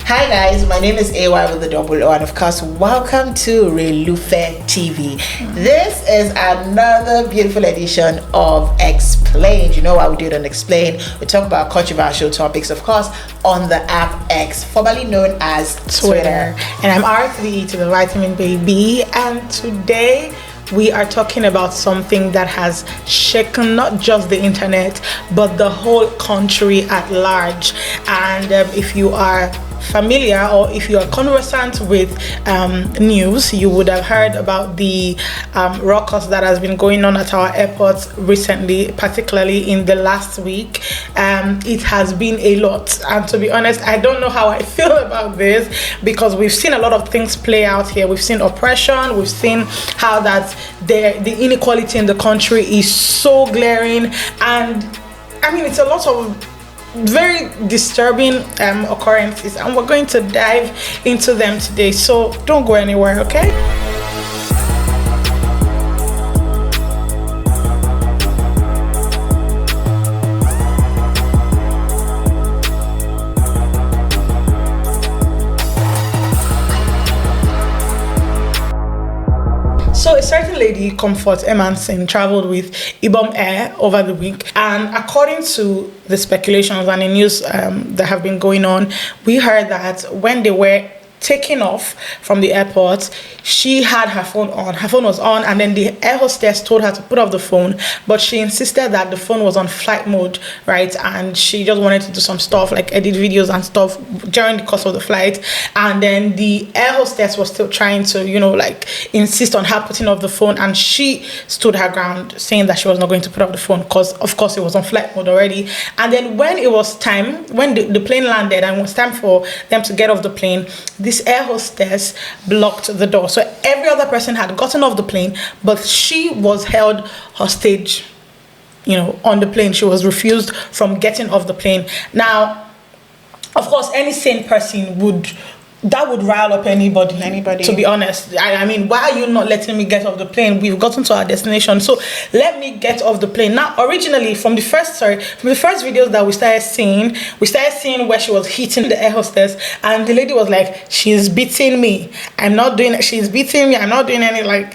Hi guys, my name is AY with the double O, and of course, welcome to Relufe TV. This is another beautiful edition of Explained. You know what we do on Explained? We talk about controversial topics, of course, on the app X, formerly known as Twitter. And I'm R3 to the Vitamin Baby, and today we are talking about something that has shaken not just the internet but the whole country at large. And if you are familiar or if you are conversant with news, you would have heard about the ruckus that has been going on at our airports recently, particularly in the last week. It has been a lot, and to be honest, I don't know how I feel about this, because we've seen a lot of things play out here. We've seen oppression, we've seen how that the inequality in the country is so glaring, and I mean, it's a lot of very disturbing occurrences, and we're going to dive into them today, so don't go anywhere, okay? So a certain lady, Comfort Emanson, traveled with Ibom Air over the week, and according to the speculations and the news that have been going on, we heard that when they were taking off from the airport, she had her phone on. Her phone was on, and then the air hostess told her to put off the phone, but she insisted that the phone was on flight mode, right? And she just wanted to do some stuff like edit videos and stuff during the course of the flight. And then the air hostess was still trying to, insist on her putting off the phone, and she stood her ground, saying that she was not going to put off the phone because, of course, it was on flight mode already. And then when it was time, when the plane landed and it was time for them to get off the plane, this air hostess blocked the door. So every other person had gotten off the plane, but she was held hostage, on the plane. She was refused from getting off the plane. Now, of course, any sane person would rile up anybody, to be honest. I mean, why are you not letting me get off the plane? We've gotten to our destination, so let me get off the plane. Now, originally, from the first videos that we started seeing where she was hitting the air hostess, and the lady was like, she's beating me, she's beating me, I'm not doing any,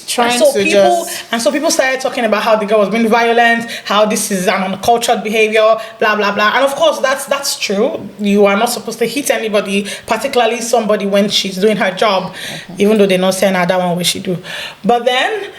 so people started talking about how the girl was being violent, how this is an uncultured behavior, blah blah blah. And of course, that's true. You are not supposed to hit anybody, particularly somebody when she's doing her job, even though they're not saying that one way she do. But then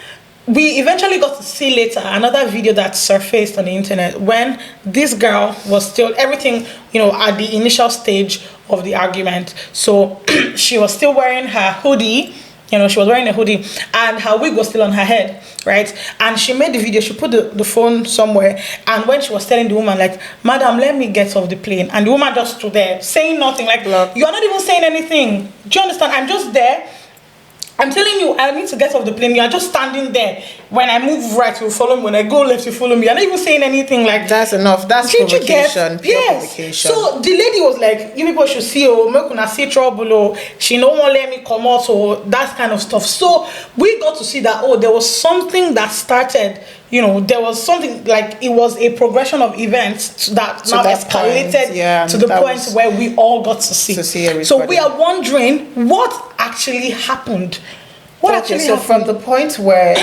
we eventually got to see later another video that surfaced on the internet when this girl was still everything, at the initial stage of the argument. So she was still wearing her hoodie. She was wearing a hoodie, and her wig was still on her head, right? And she made the video, she put the phone somewhere, and when she was telling the woman, like, madam, let me get off the plane, and the woman just stood there, saying nothing, like, you're not even saying anything. Do you understand? I'm just there. I'm telling you, I need to get off the plane. You are just standing there. When I move right, you follow me. When I go left, you follow me. You're not even saying anything. Like, that's enough. That's provocation. Provocation. So the lady was like, you people should see, make una see trouble, she no one let me come out, that kind of stuff. So we got to see that, there was something that started, there was something, like, it was a progression of events that now escalated to the point where we all got to see. So we are wondering what actually happened. So from the point where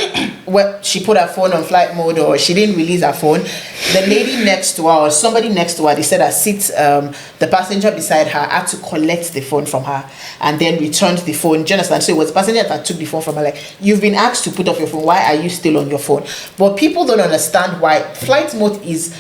she put her phone on flight mode, or she didn't release her phone, the lady next to her or somebody next to her, they said the passenger beside her had to collect the phone from her and then returned the phone. Do you understand? So it was the passenger that took the phone from her, like, you've been asked to put off your phone, why are you still on your phone? But people don't understand why flight mode is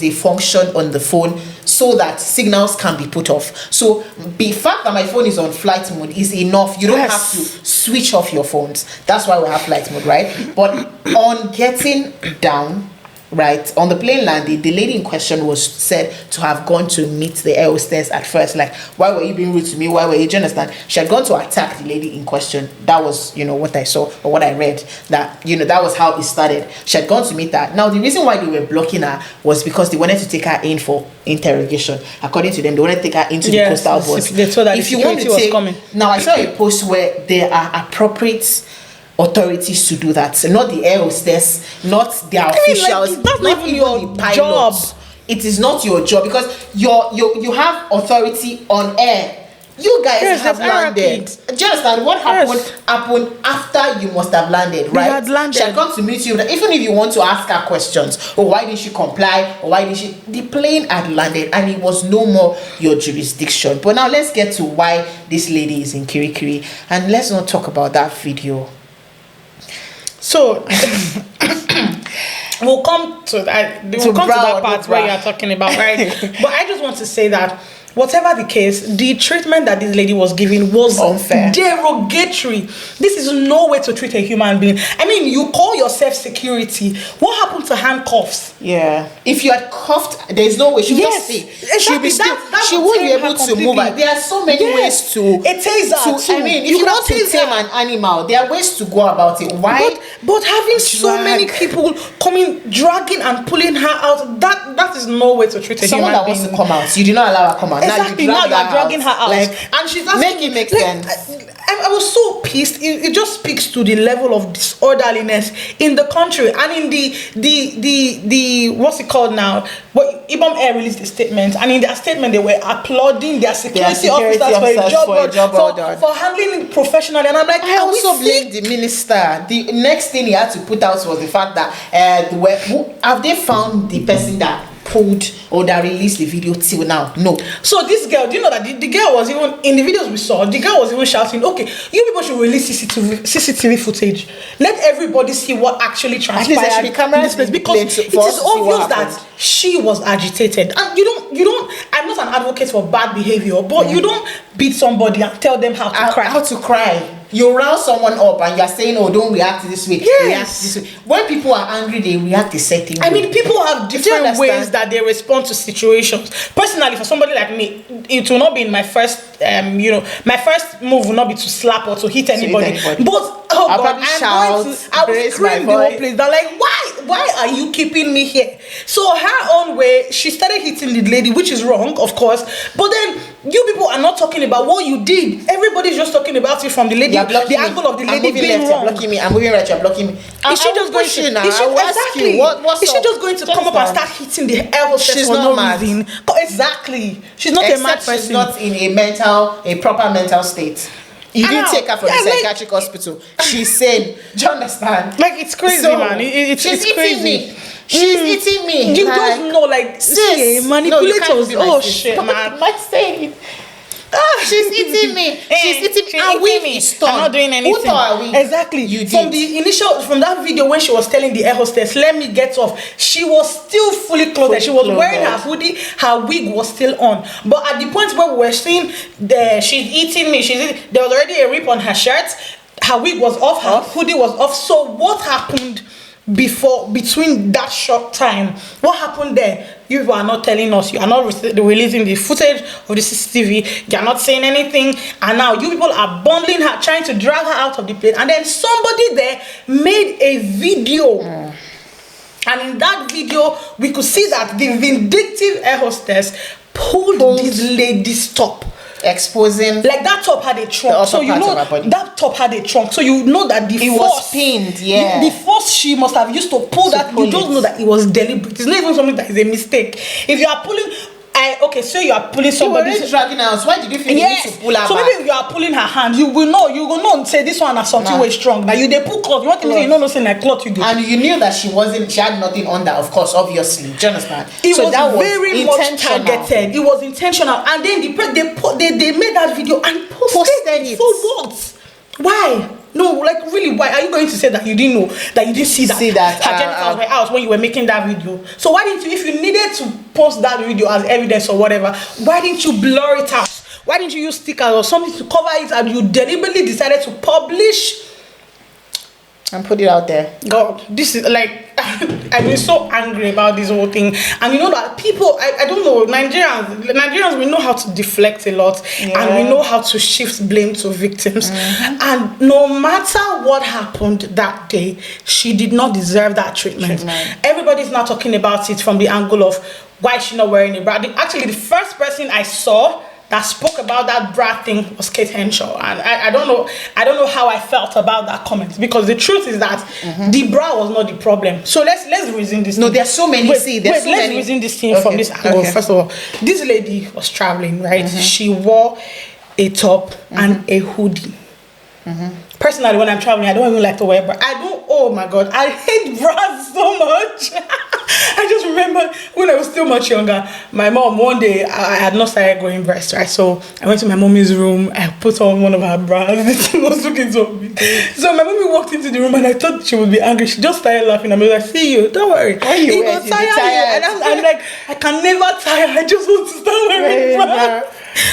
a function on the phone so that signals can be put off. So the fact that my phone is on flight mode is enough. You don't have to switch off your phones. That's why we have flight mode, right? But on getting down, right, on the plane landing, the lady in question was said to have gone to meet the air hostess at first. Like, why were you being rude to me? Why were you? Do you understand? She had gone to attack the lady in question. That was, what I saw or what I read. That, that was how it started. She had gone to meet her. Now, the reason why they were blocking her was because they wanted to take her in for interrogation. According to them, they wanted to take her into the coastal bus. They told her if you want to take, coming. Now, I saw a post where there are appropriate authorities to do that, not the air hostess, not their officials, that's not even your pilots. job. it is not your job, because you have authority on air. You guys have landed. Do you understand? What happened after you must have landed, right? Had landed. She had come to meet you. Even if you want to ask her questions, or why didn't she comply, or why did she? The plane had landed, and it was no more your jurisdiction. But now let's get to why this lady is in Kirikiri, and let's not talk about that video. So we'll come to that. We'll come to that part where you're talking about, right? But I just want to say that whatever the case, the treatment that this lady was giving was unfair, derogatory. This is no way to treat a human being. I mean, you call yourself security. What happened to handcuffs? Yeah. If you had cuffed, there's no way she would just stay. Exactly. She won't be able to move. There are so many ways to. A taser. I mean, if you want to tame an animal, there are ways to go about it. Why? But having so many people coming, dragging and pulling her out, that is no way to treat a human being. Someone that wants to come out, you did not allow her to come out. Exactly. Now you are dragging her out, and she's asking, make sense. I was so pissed. It just speaks to the level of disorderliness in the country, and in the what's it called now? What IBOM Air released a statement, and in their statement they were applauding their security officers for handling it professionally. And I'm like, I also blame the minister. The next thing he had to put out was the fact that have they found the person that pulled or that released the video till now? No. So this girl, do you know that the girl was even in the videos we saw, the girl was even shouting, okay, you people should release CCTV footage, let everybody see what actually transpired in this place, because it is obvious that she was agitated. And you don't I'm not an advocate for bad behavior, but you don't beat somebody and tell them how to cry. You rouse someone up and you're saying, oh, don't react this way. Yes. React this way. When people are angry, they react a certain way. I mean, people have different ways that they respond to situations. Personally, for somebody like me, it will not be in my first, my first move will not be to slap or to hit anybody. But I'll probably shout, I will scream the whole place. They're like, why are you keeping me here? So her own way, she started hitting the lady, which is wrong, of course. But then you people are not talking about what you did. Everybody's just talking about it from the lady, the angle of the lady being wrong. You're blocking me. I'm moving right. You're blocking me. Is she just going to? Exactly. Is she just going to come up and start hitting the air hostess for no reason? Exactly. She's not a mad person. She's not in a proper mental state. You didn't take her from the psychiatric hospital. She's sane. Do you understand? Like, it's crazy, man. It's crazy. Me. She's eating me. You don't know, like, manipulators. Oh shit, man. She's eating me. She's eating me. And we stop. I'm not doing anything. Who are we? Exactly. You did. From that video when she was telling the air hostess, let me get off, she was still fully clothed. She was wearing her hoodie. Her wig was still on. But at the point where we were seeing she's eating me, there was already a rip on her shirt. Her wig was off. Her hoodie was off. So what happened between that short time? What happened there? You people are not telling us. You are not releasing the footage of the CCTV. You are not saying anything. And now you people are bundling her, trying to drag her out of the plane. And then somebody there made a video. And in that video, we could see that the vindictive air hostess pulled this lady's top. Exposing, like, that top had a trunk, so you know that top had a trunk, so you know that the force was pinned. The force she must have used to pull that. You don't know that it was deliberate. It's not even something that is a mistake. If you are pulling, so you are pulling somebody. You were dragging her. Why did you feel you need to pull her? So maybe if you are pulling her hand, you will know. Say this one has something way strong. That you they pull cloth. You want to say you know nothing like cloth you do. And you knew that she had nothing on that. Of course, obviously. Do you understand? It was very much targeted. It was intentional. And then they made that video and posted it. For what? Why? No, like, really, why are you going to say that you didn't know, that you didn't see that her genitals were out when you were making that video? So why didn't you, if you needed to post that video as evidence or whatever, why didn't you blur it out? Why didn't you use stickers or something to cover it, and you deliberately decided to publish and put it out there? God, this is like, I've been so angry about this whole thing. And you know that people, I don't know, Nigerians, we know how to deflect a lot, and we know how to shift blame to victims. And no matter what happened that day, she did not deserve that treatment. Everybody's now talking about it from the angle of why is she not wearing a bra. Actually, the first person I saw that spoke about that bra thing was Kate Henshaw, and I don't know how I felt about that comment, because the truth is that the bra was not the problem. So let's reason this. No, there's so many. Let's reason this thing from this angle. First of all, this lady was traveling, right? She wore a top and a hoodie. Personally, when I'm traveling, I don't even like to wear bra. Oh my god, I hate bras so much. I just remember when I was still much younger, my mom, one day, I had not started growing breasts, right? So I went to my mommy's room, I put on one of her bras, the thing was looking so big. So my mommy walked into the room and I thought she would be angry. She just started laughing. I was like, see you, don't worry. Why you wear it? Tired. And I'm like, I can never tire. I just want to start wearing bra.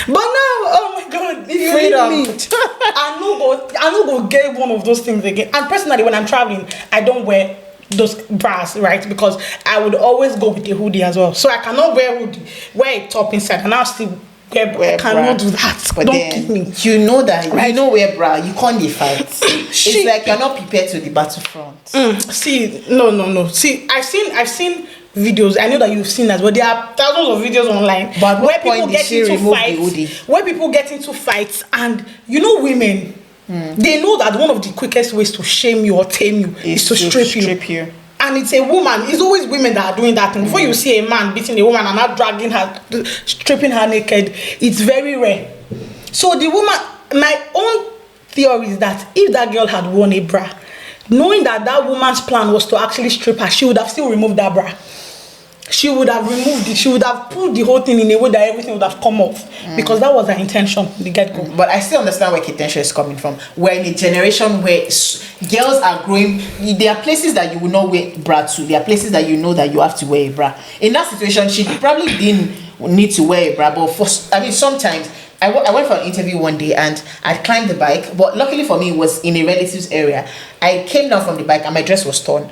But now, oh my god, freedom. I no go get one of those things again. And personally, when I'm traveling, I don't wear those bras, right? Because I would always go with a hoodie as well. So I cannot wear a top inside, and I'll still wear I cannot do that. But don't then, keep me. you know that right? You know wear bra, you can't fight. It's like you're not prepared to the battlefront. See, no. See, I've seen videos. I know that you've seen that, but there are thousands of videos online where people get into fights. Where people get into fights, and you know, women. They know that one of the quickest ways to shame you or tame you is to strip you. And it's a woman. It's always women that are doing that thing. Before you see a man beating a woman and not dragging her, stripping her naked, it's very rare. So the woman, my own theory is that if that girl had worn a bra, knowing that woman's plan was to actually strip her, she would have still removed that bra. She would have removed it. She would have pulled the whole thing in a way that everything would have come off, because that was her intention from the get-go. But I still understand where Kate Henshaw is coming from. We're in a generation where girls are growing. There are places that you will not wear bra to. There are places that you know that you have to wear a bra. In that situation, she probably didn't need to wear a bra. But sometimes I went for an interview one day and I climbed the bike. But luckily for me, it was in a relative's area. I came down from the bike and my dress was torn.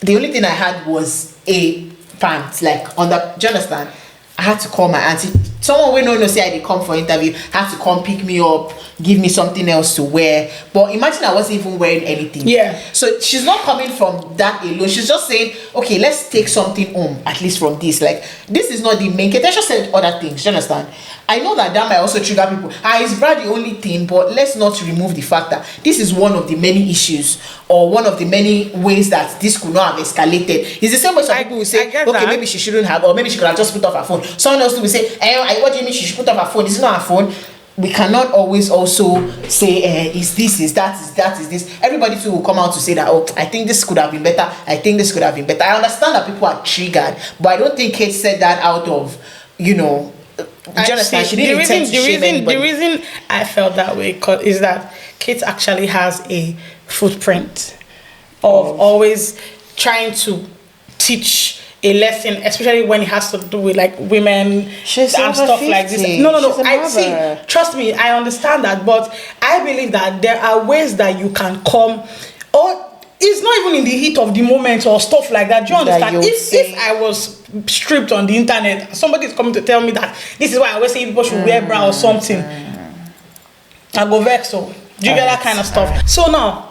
The only thing I had was a pants, like on the, do you understand? I had to call my auntie. Someone we know say I did come for interview, had to come pick me up, give me something else to wear. But imagine I wasn't even wearing anything. Yeah. So she's not coming from that alone. She's just saying, okay, let's take something home, at least from this. Like, this is not the main. Ketesha said other things, do you understand? I know that might also trigger people. Is bra the only thing? But let's not remove the fact that this is one of the many issues, or one of the many ways that this could not have escalated. It's the same way some people will say, okay, maybe she shouldn't have, or maybe she could have just put off her phone. Someone else will say, what do you mean she should put off her phone? It's not her phone. We cannot always also say, is this, is that, is this. Everybody too will come out to say that, oh, I think this could have been better. I think this could have been better. I understand that people are triggered, but I don't think Kate said that out of, you know, she didn't intend to shame anybody. The reason I felt that way is that Kate actually has a footprint of always trying to teach a lesson, especially when it has to do with like women and stuff like this. No. I see. Trust me, I understand that, but I believe that there are ways that you can come, or it's not even in the heat of the moment or stuff like that. Do you understand? If I was stripped on the internet, somebody is coming to tell me that this is why I always say people should wear bra or something, I go vex. So do you get that kind of stuff? So now,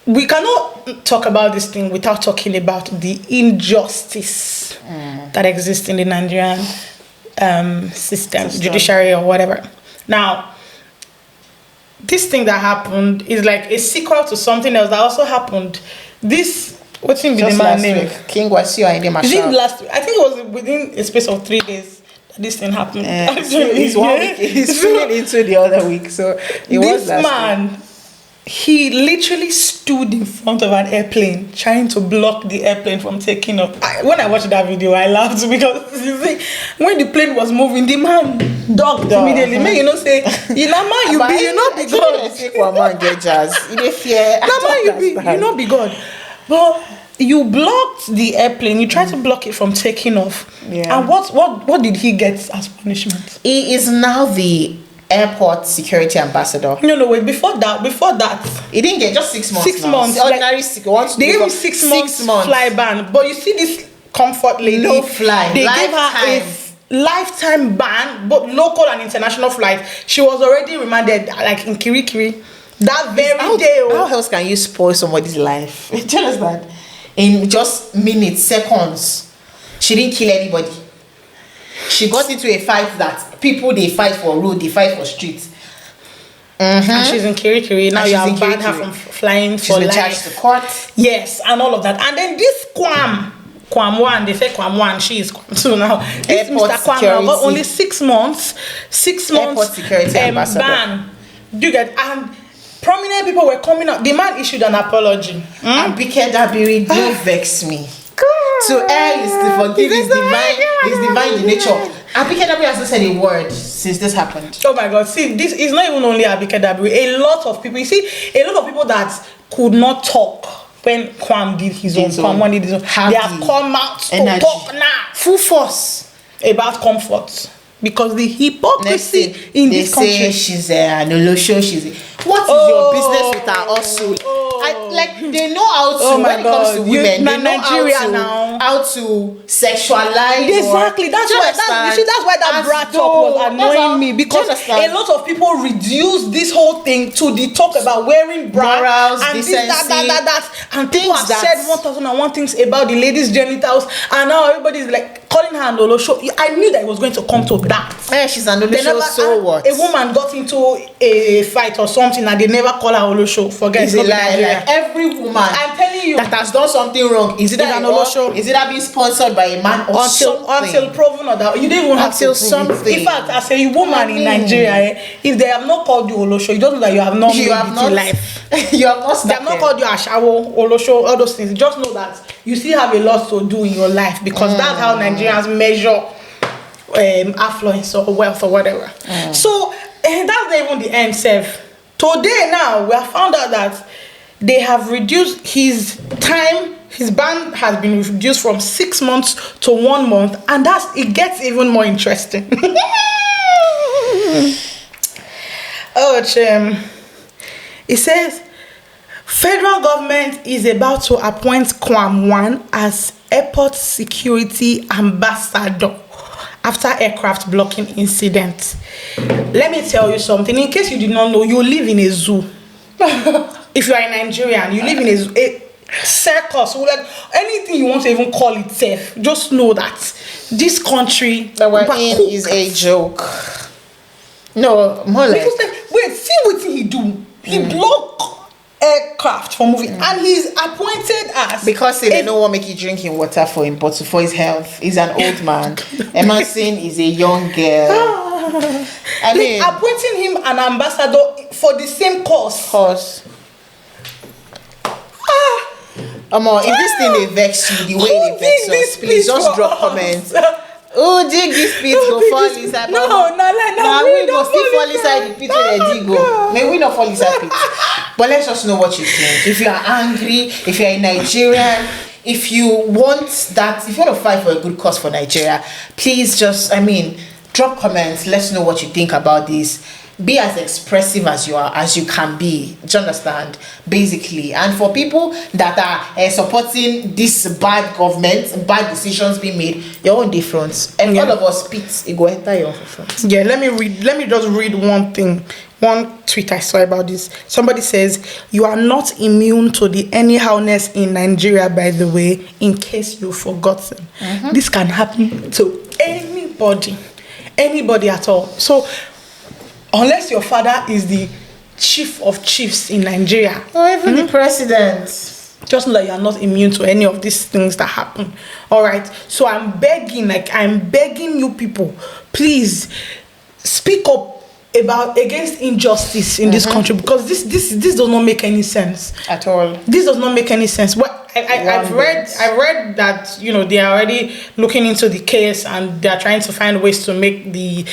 we cannot talk about this thing without talking about the injustice that exists in the Nigerian system, judiciary or whatever. Now, this thing that happened is like a sequel to something else that also happened. What's in the man's name? King Wasio and the Marshal. Last week. I think it was within a space of 3 days that this thing happened. He's 1 week. He's feeling into the other week. So this man, he literally stood in front of an airplane trying to block the airplane from taking off. When I watched that video, I laughed because you see, when the plane was moving, the man ducked immediately. Man, you know, say, you not be God. You not be God. But you blocked the airplane. You tried to block it from taking off. Yeah. And what did he get as punishment? He is now the airport security ambassador. No, wait. Before that, he didn't get just 6 months. 6 months. Ordinary they gave him 6 months fly ban. But you see this comfort lady, no fly. They gave her a lifetime ban, but local and international flight. She was already remanded, like in Kirikiri. That very day. How else can you spoil somebody's life? Do you understand? In just minutes, seconds. She didn't kill anybody. She got into a fight that people they fight for road, they fight for streets. And she's in Kirikiri. Now you have banned her from flying She's for been life. charged to court. Yes, and all of that. And then this KWAM 1, they say KWAM 1, she is KWAM 2 now. This Airport Mr. KWAM now got only 6 months. 6 months Airport security ambassador. ban. Do you get? And prominent people were coming out. The man issued an apology. Abike Dabiri, don't vex me. To err is to forgive, is divine in nature. Abike Dabiri has not said a word since this happened. Oh my God! See, this is not even only Abike Dabiri. A lot of people. You see, a lot of people that could not talk when KWAM did his own. KWAM did his own. They have come out to talk now, full force about comfort. Because the hypocrisy in this country. They say she's an Olosho. What is your business with her hustle? They know how to, when it comes to women, they know how to sexualize. Exactly. That's why that brat talk was annoying me. Because a lot of people reduce this whole thing to the talk about wearing bras and decency, this, that. And people have said 1001 things about the ladies' genitals. And now everybody's like calling her an Olosho. I knew that it was going to come to that. Yeah, she's an Olosho, so what? A woman got into a fight or something and they never call her Olosho. Forget it's a lie. Like every woman, I'm telling you, that has done something wrong. Is it an Olosho? Is it being sponsored by a man or something? Until proven or that you don't even have to something. In fact, as a woman in Nigeria, if they have not called you Olosho, you don't know that you have not made it in life. You have not. They have not called you Ashawo, Olosho, all those things. Just know that you still have a lot to do in your life because that's how Nigerians measure affluence or wealth or whatever. So that's not even the end, Seth. Today now we have found out that they have reduced his time. His ban has been reduced from 6 months to 1 month, and it gets even more interesting. It says federal government is about to appoint KWAM 1 as airport security ambassador after aircraft blocking incident. Let me tell you something. In case you did not know, you live in a zoo. If you are a Nigerian, you live in a circus, like anything you want to even call it safe. Just know that this country that we're in is a joke. No, more like wait, see what he do. He blocked aircraft from moving, and he's appointed as because they don't want to make you drinking water for him, but for his health. He's an old man. Emerson is a young girl. I mean, appointing him an ambassador for the same cause. If this thing they vex you the way they vex us, please just drop comments. Oh, dig this pit go fall inside. No, we go still fall inside the pit where they dig go. May we not fall inside pit. But let's just know what you think. If you are angry, if you are a Nigerian, if you want to fight for a good cause for Nigeria, please just, drop comments. Let's know what you think about this. Be as expressive as you can be. Do you understand? Basically. And for people that are supporting this bad government, bad decisions being made, your own difference. And all of us spit, it go enter your front. Yeah, let me just read one thing. One tweet I saw about this. Somebody says, "You are not immune to the anyhowness in Nigeria, by the way, in case you've forgotten." This can happen to anybody at all. So unless your father is the chief of chiefs in Nigeria, or even the president, just know that you are not immune to any of these things that happen. All right. So I'm begging you people, please speak up against injustice in this country, because this does not make any sense at all. This does not make any sense. Well, I've read that they are already looking into the case and they are trying to find ways to make the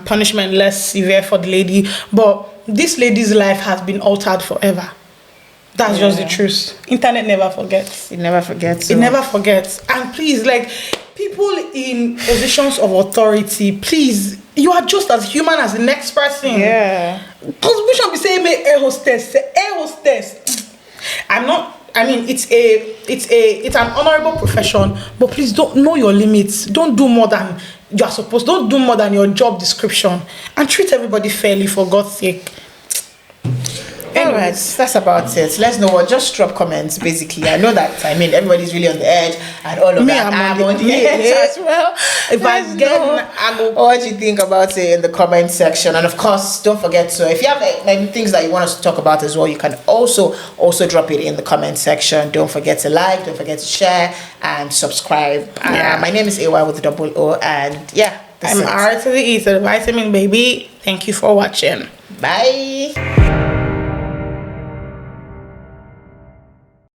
punishment less severe for the lady. But this lady's life has been altered forever. That's just the truth. Internet never forgets. It never forgets. It never forgets. And please, people in positions of authority, please, you are just as human as the next person. Yeah. Because we should be saying, "May air hostess." It's an honorable profession, but please don't know your limits. Don't do more than you are supposed. Don't do more than your job description, and treat everybody fairly, for God's sake. Anyways, that's about it. Let's know what. Just drop comments. Basically, I know that. I mean, everybody's really on the edge and all of that. I'm on the edge as well. If I get, what you think about it in the comment section, and of course, don't forget to. If you have maybe things that you want us to talk about as well, you can also drop it in the comment section. Don't forget to like. Don't forget to share and subscribe. My name is AY with a double O, and I'm R to the E to the vitamin baby. Thank you for watching. Bye.